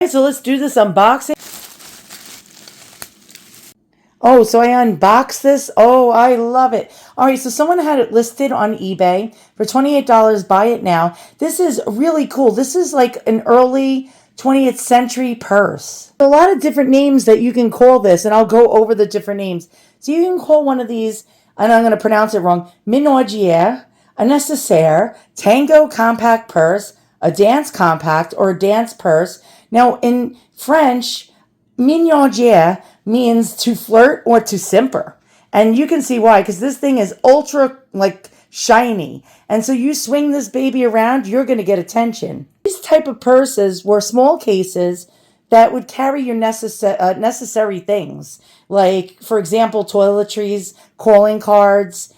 So let's do this unboxing. Oh, so I unboxed this. Oh, I love it. All right, so someone had it listed on eBay for $28. Buy it now. This is really cool. This is like an early 20th century purse. A lot of different names that you can call this, and I'll go over the different names. So you can call one of these, and I'm going to pronounce it wrong, Minaudière, a Necessaire, Tango compact purse, a dance compact, or a dance purse. Now, in French, Minaudière means to flirt or to simper. And you can see why, because this thing is ultra like shiny. And so you swing this baby around, you're going to get attention. These type of purses were small cases that would carry your necessary things. Like, for example, toiletries, calling cards,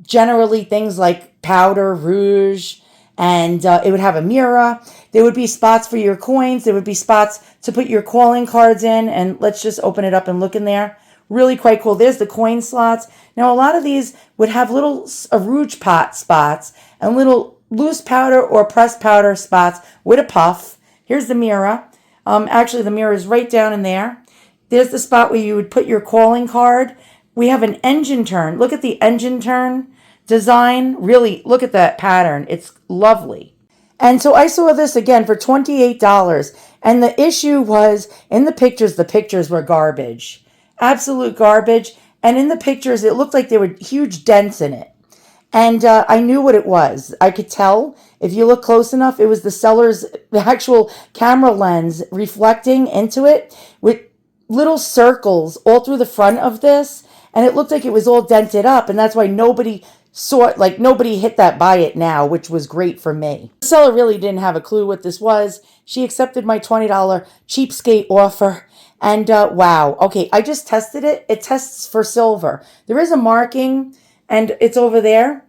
generally things like powder, rouge, and it would have a mirror. There would be spots for your coins. There would be spots to put your calling cards in. And let's just open it up and look in there. Really quite cool. There's the coin slots. Now, a lot of these would have little rouge pot spots and little loose powder or pressed powder spots with a puff. Here's the mirror. Actually, the mirror is right down in there. There's the spot where you would put your calling card. We have an engine turn. Look at the engine turn design. Really, look at that pattern. It's lovely. And so I saw this again for $28. And the issue was in the pictures were garbage. Absolute garbage. And in the pictures, it looked like there were huge dents in it. And I knew what it was. I could tell if you look close enough, it was the actual camera lens reflecting into it with little circles all through the front of this. And it looked like it was all dented up. And that's why nobody hit that buy it now, which was great for me. The seller really didn't have a clue what this was. She accepted my $20 cheapskate offer. And wow. Okay, I just tested it. It tests for silver. There is a marking, and it's over there.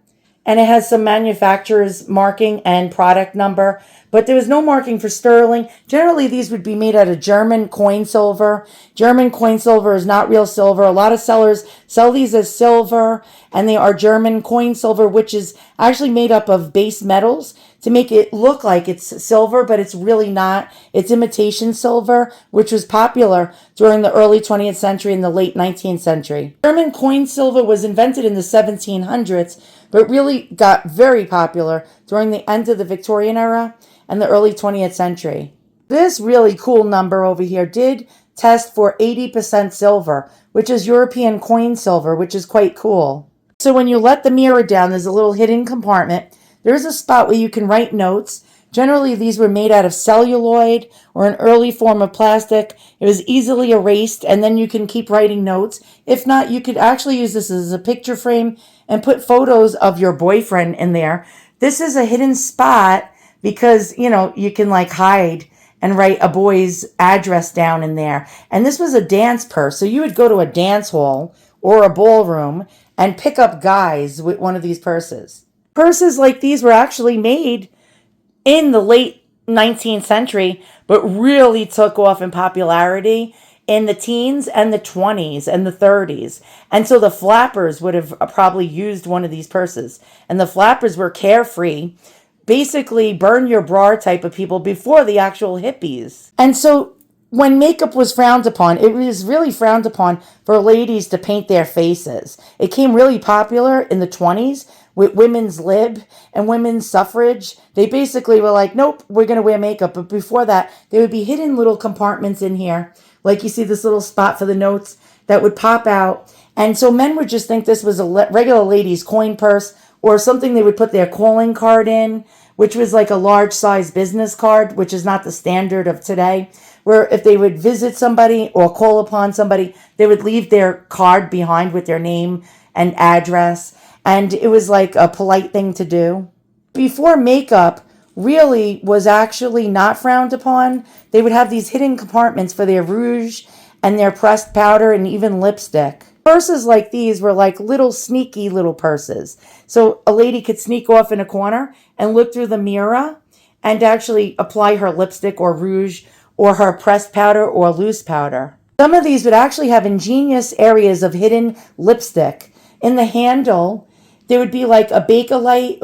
And it has some manufacturer's marking and product number. But there was no marking for sterling. Generally, these would be made out of German coin silver. German coin silver is not real silver. A lot of sellers sell these as silver, and they are German coin silver, which is actually made up of base metals to make it look like it's silver, but it's really not. It's imitation silver, which was popular during the early 20th century and the late 19th century. German coin silver was invented in the 1700s, but really got very popular during the end of the Victorian era and the early 20th century. This really cool number over here did test for 80% silver, which is European coin silver, which is quite cool. So when you let the mirror down, there's a little hidden compartment. There's a spot where you can write notes. Generally, these were made out of celluloid or an early form of plastic. It was easily erased, and then you can keep writing notes. If not, you could actually use this as a picture frame and put photos of your boyfriend in there. This is a hidden spot because, you can like hide and write a boy's address down in there. And this was a dance purse. So you would go to a dance hall or a ballroom and pick up guys with one of these purses. Purses like these were actually made in the late 19th century, but really took off in popularity in the teens and the 20s and the 30s. And so the flappers would have probably used one of these purses. And the flappers were carefree, basically burn your bra type of people before the actual hippies. And so when makeup was frowned upon, it was really frowned upon for ladies to paint their faces. It came really popular in the 20s with women's lib and women's suffrage. They basically were like, nope, we're going to wear makeup. But before that, there would be hidden little compartments in here. Like you see this little spot for the notes that would pop out. And so men would just think this was a regular lady's coin purse or something they would put their calling card in, which was like a large size business card, which is not the standard of today, where if they would visit somebody or call upon somebody, they would leave their card behind with their name and address. And it was like a polite thing to do. Before makeup really was actually not frowned upon, they would have these hidden compartments for their rouge and their pressed powder and even lipstick. Purses like these were like little sneaky little purses. So a lady could sneak off in a corner and look through the mirror and actually apply her lipstick or rouge or her pressed powder or loose powder. Some of these would actually have ingenious areas of hidden lipstick. In the handle, there would be like a Bakelite,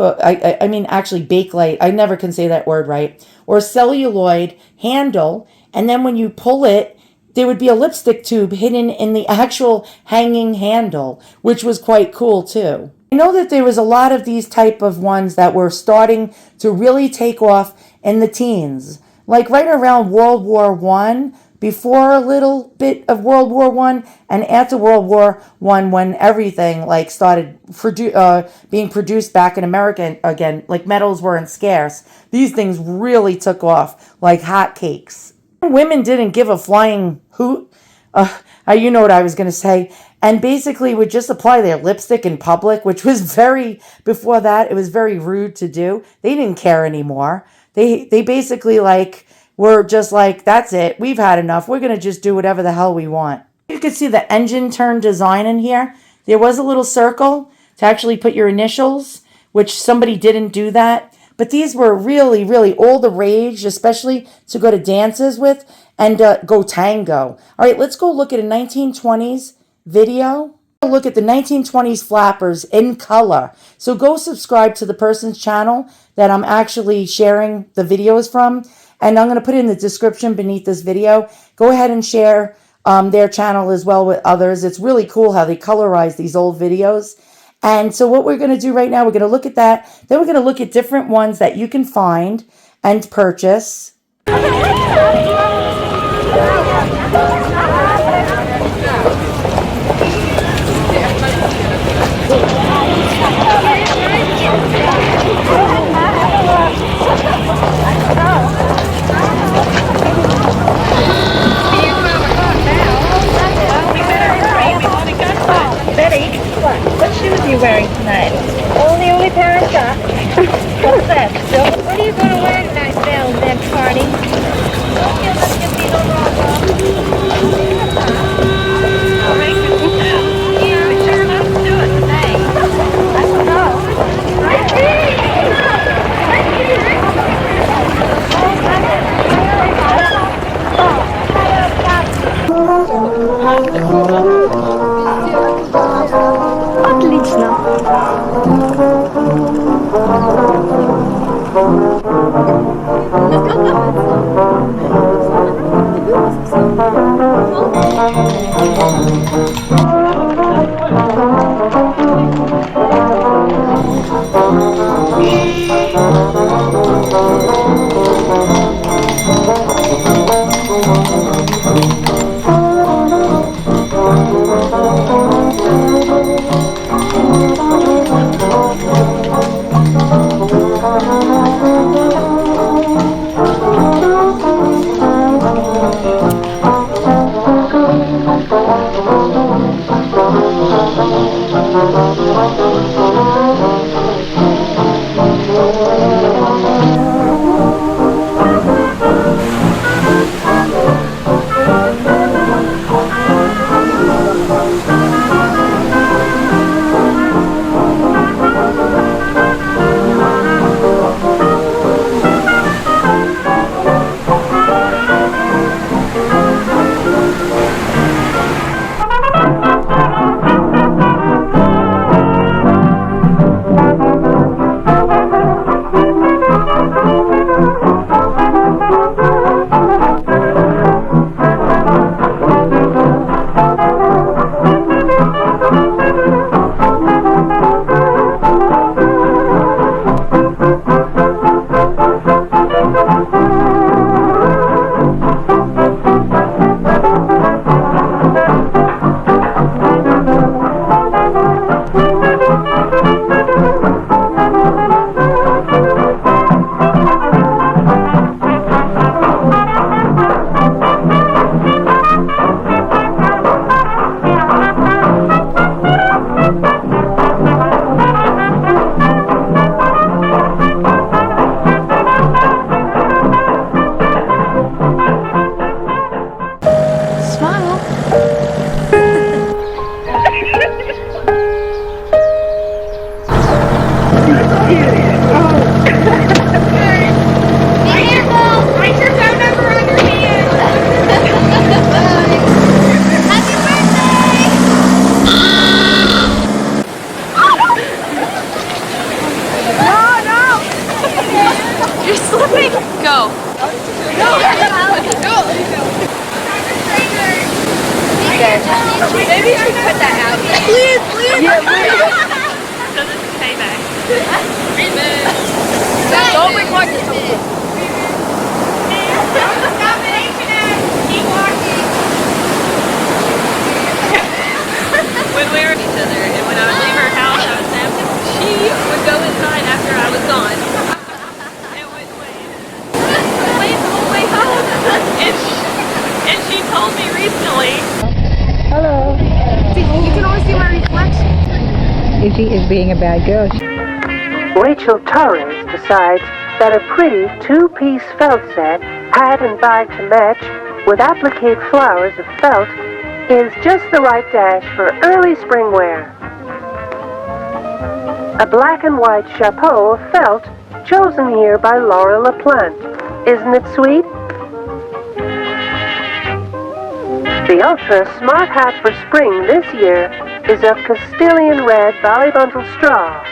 actually Bakelite, I never can say that word right, or celluloid handle, and then when you pull it, there would be a lipstick tube hidden in the actual hanging handle, which was quite cool too. I know that there was a lot of these type of ones that were starting to really take off in the teens, like right around World War One, before a little bit of World War One, and after World War One, when everything like started being produced back in America again, like metals weren't scarce. These things really took off like hotcakes. Women didn't give a flying hoot. You know what I was going to say. And basically would just apply their lipstick in public, which was before that, it was very rude to do. They didn't care anymore. They basically like were just like, that's it. We've had enough. We're going to just do whatever the hell we want. You can see the engine turn design in here. There was a little circle to actually put your initials, which somebody didn't do that. But these were really, really all the rage, especially to go to dances with and go tango. All right, let's go look at a 1920s video. Look at the 1920s flappers in color. So go subscribe to the person's channel that I'm actually sharing the videos from. And I'm going to put it in the description beneath this video. Go ahead and share their channel as well with others. It's really cool how they colorize these old videos. And so what we're going to do right now, we're going to look at that. Then we're going to look at different ones that you can find and purchase. Betty, what shoes are you wearing tonight? Oh, the only pair I've got. What's that? What are you going to wear tonight, Belle, next party? Okay, let's get these over all all right. Yeah, we sure enough to do it today. I don't Отлично. Maybe you should put that out there. Please. Yeah, please. So this is payback. Don't record this. Keep walking. When we were with each other, and when I would leave her house, I would say, she would go inside after I was gone. And would wait the whole way home. And she told me recently. Hello. You can always see my reflection. Izzy is being a bad girl. Rachel Torres decides that a pretty two-piece felt set, hat and bag to match, with applique flowers of felt, is just the right dash for early spring wear. A black and white chapeau of felt, chosen here by Laura LaPlante. Isn't it sweet? The Ultra Smart Hat for spring this year is of Castilian red Valley Bundle straw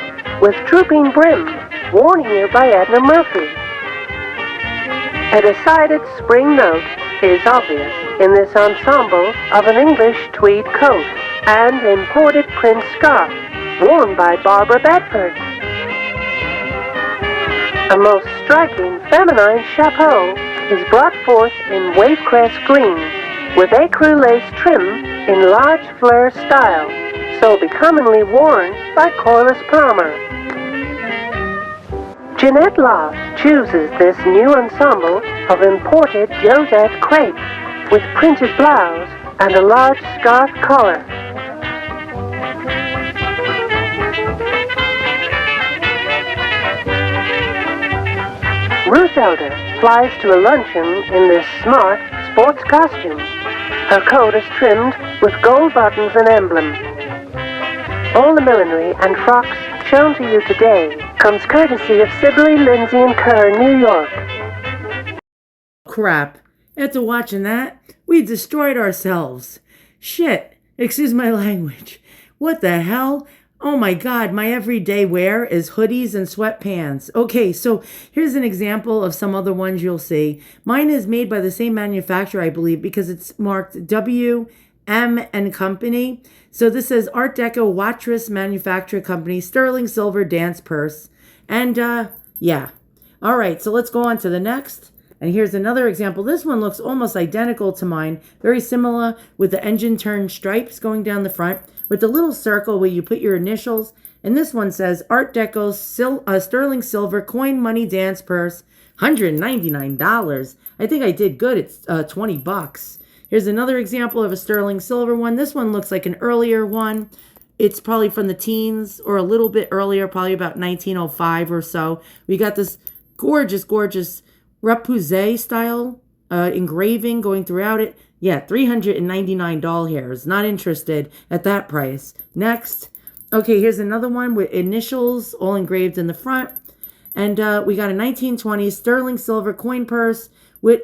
with drooping brim, worn here by Edna Murphy. A decided spring note is obvious in this ensemble of an English tweed coat and imported print scarf worn by Barbara Bedford. A most striking feminine chapeau is brought forth in wavecrest green with ecru lace trim in large fleur style, so becomingly worn by Corliss Palmer. Jeanette Loft chooses this new ensemble of imported Josette crepe with printed blouse and a large scarf collar. Ruth Elder flies to a luncheon in this smart sports costume. Her coat is trimmed with gold buttons and emblem. All the millinery and frocks shown to you today comes courtesy of Sibley, Lindsay & Kerr, New York. Crap. After watching that, we destroyed ourselves. Shit. Excuse my language. What the hell? Oh my God, my everyday wear is hoodies and sweatpants. Okay, so here's an example of some other ones you'll see. Mine is made by the same manufacturer, I believe, because it's marked W.M. and Company. So this says Art Deco Wattress Manufacturer Company, sterling silver dance purse. And yeah. All right, so let's go on to the next. And here's another example. This one looks almost identical to mine. Very similar with the engine turn stripes going down the front with the little circle where you put your initials. And this one says Art Deco sterling silver coin money dance purse, $199. I think I did good. It's 20 bucks. Here's another example of a sterling silver one. This one looks like an earlier one. It's probably from the teens or a little bit earlier, probably about 1905 or so. We got this gorgeous, gorgeous Repoussé style engraving going throughout it. Yeah, $399 doll hairs. Not interested at that price. Next. Okay, here's another one with initials all engraved in the front. And we got a 1920s sterling silver coin purse with,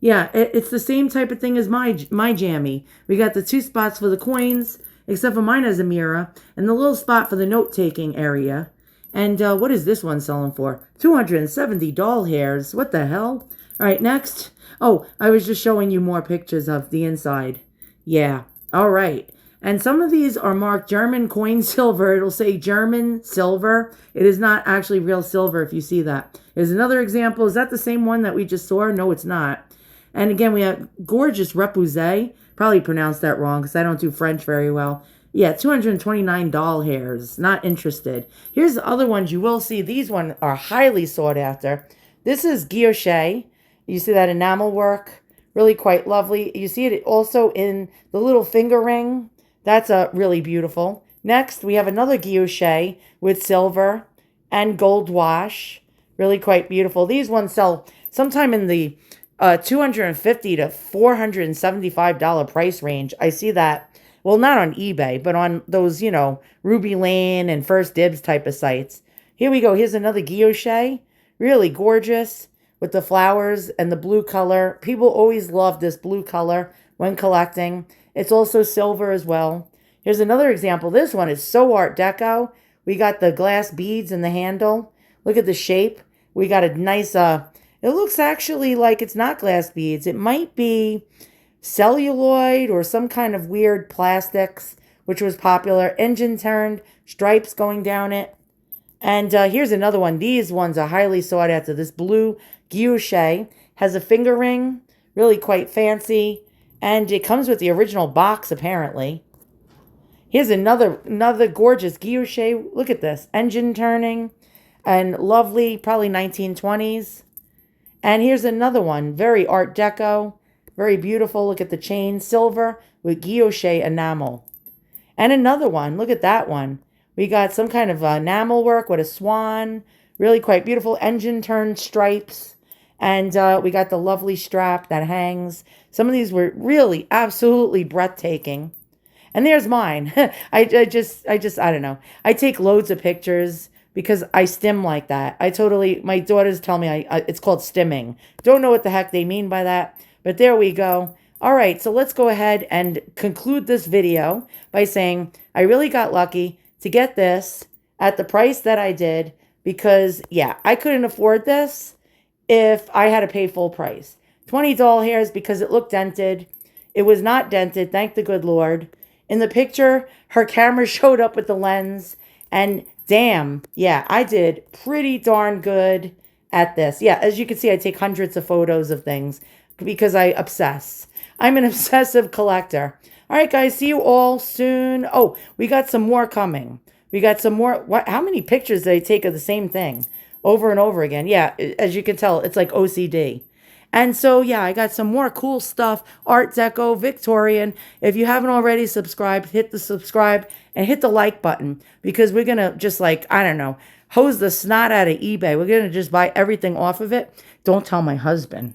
yeah, it's the same type of thing as my jammy. We got the two spots for the coins, except for mine has a mirror, and the little spot for the note-taking area. And what is this one selling for? 270 doll hairs. What the hell? All right, next. Oh, I was just showing you more pictures of the inside. Yeah. All right. And some of these are marked German coin silver. It'll say German silver. It is not actually real silver if you see that. Here's another example. Is that the same one that we just saw? No, it's not. And again, we have gorgeous Repoussé. Probably pronounced that wrong because I don't do French very well. Yeah, 229 doll hairs. Not interested. Here's the other ones you will see. These ones are highly sought after. This is guilloche. You see that enamel work? Really quite lovely. You see it also in the little finger ring. That's really beautiful. Next, we have another guilloche with silver and gold wash. Really quite beautiful. These ones sell sometime in the $250 to $475 price range. I see that. Well, not on eBay, but on those, you know, Ruby Lane and First Dibs type of sites. Here we go. Here's another guilloche. Really gorgeous with the flowers and the blue color. People always love this blue color when collecting. It's also silver as well. Here's another example. This one is so Art Deco. We got the glass beads in the handle. Look at the shape. We got a nice, it looks actually like it's not glass beads. It might be celluloid or some kind of weird plastics, which was popular. Engine turned, stripes going down it. And here's another one. These ones are highly sought after. This blue guilloche has a finger ring, really quite fancy. And it comes with the original box, apparently. Here's another gorgeous guilloche. Look at this. Engine turning and lovely, probably 1920s. And here's another one. Very Art Deco. Very beautiful. Look at the chain. Silver with guilloche enamel. And another one. Look at that one. We got some kind of enamel work with a swan. Really quite beautiful. Engine turned stripes. And we got the lovely strap that hangs. Some of these were really absolutely breathtaking. And there's mine. I don't know. I take loads of pictures because I stim like that. My daughters tell me it's called stimming. Don't know what the heck they mean by that. But there we go. All right, so let's go ahead and conclude this video by saying I really got lucky to get this at the price that I did because, yeah, I couldn't afford this if I had to pay full price. 20 doll hairs because it looked dented. It was not dented, thank the good Lord. In the picture, her camera showed up with the lens, and damn, yeah, I did pretty darn good at this. Yeah, as you can see, I take hundreds of photos of things because I obsess. I'm an obsessive collector. All right, guys, see you all soon. Oh, we got some more coming. We got some more. How many pictures did I take of the same thing over and over again? Yeah, as you can tell, it's like OCD. And so, yeah, I got some more cool stuff. Art Deco, Victorian. If you haven't already subscribed, hit the subscribe and hit the like button because we're going to just like, I don't know, hose the snot out of eBay. We're going to just buy everything off of it. Don't tell my husband.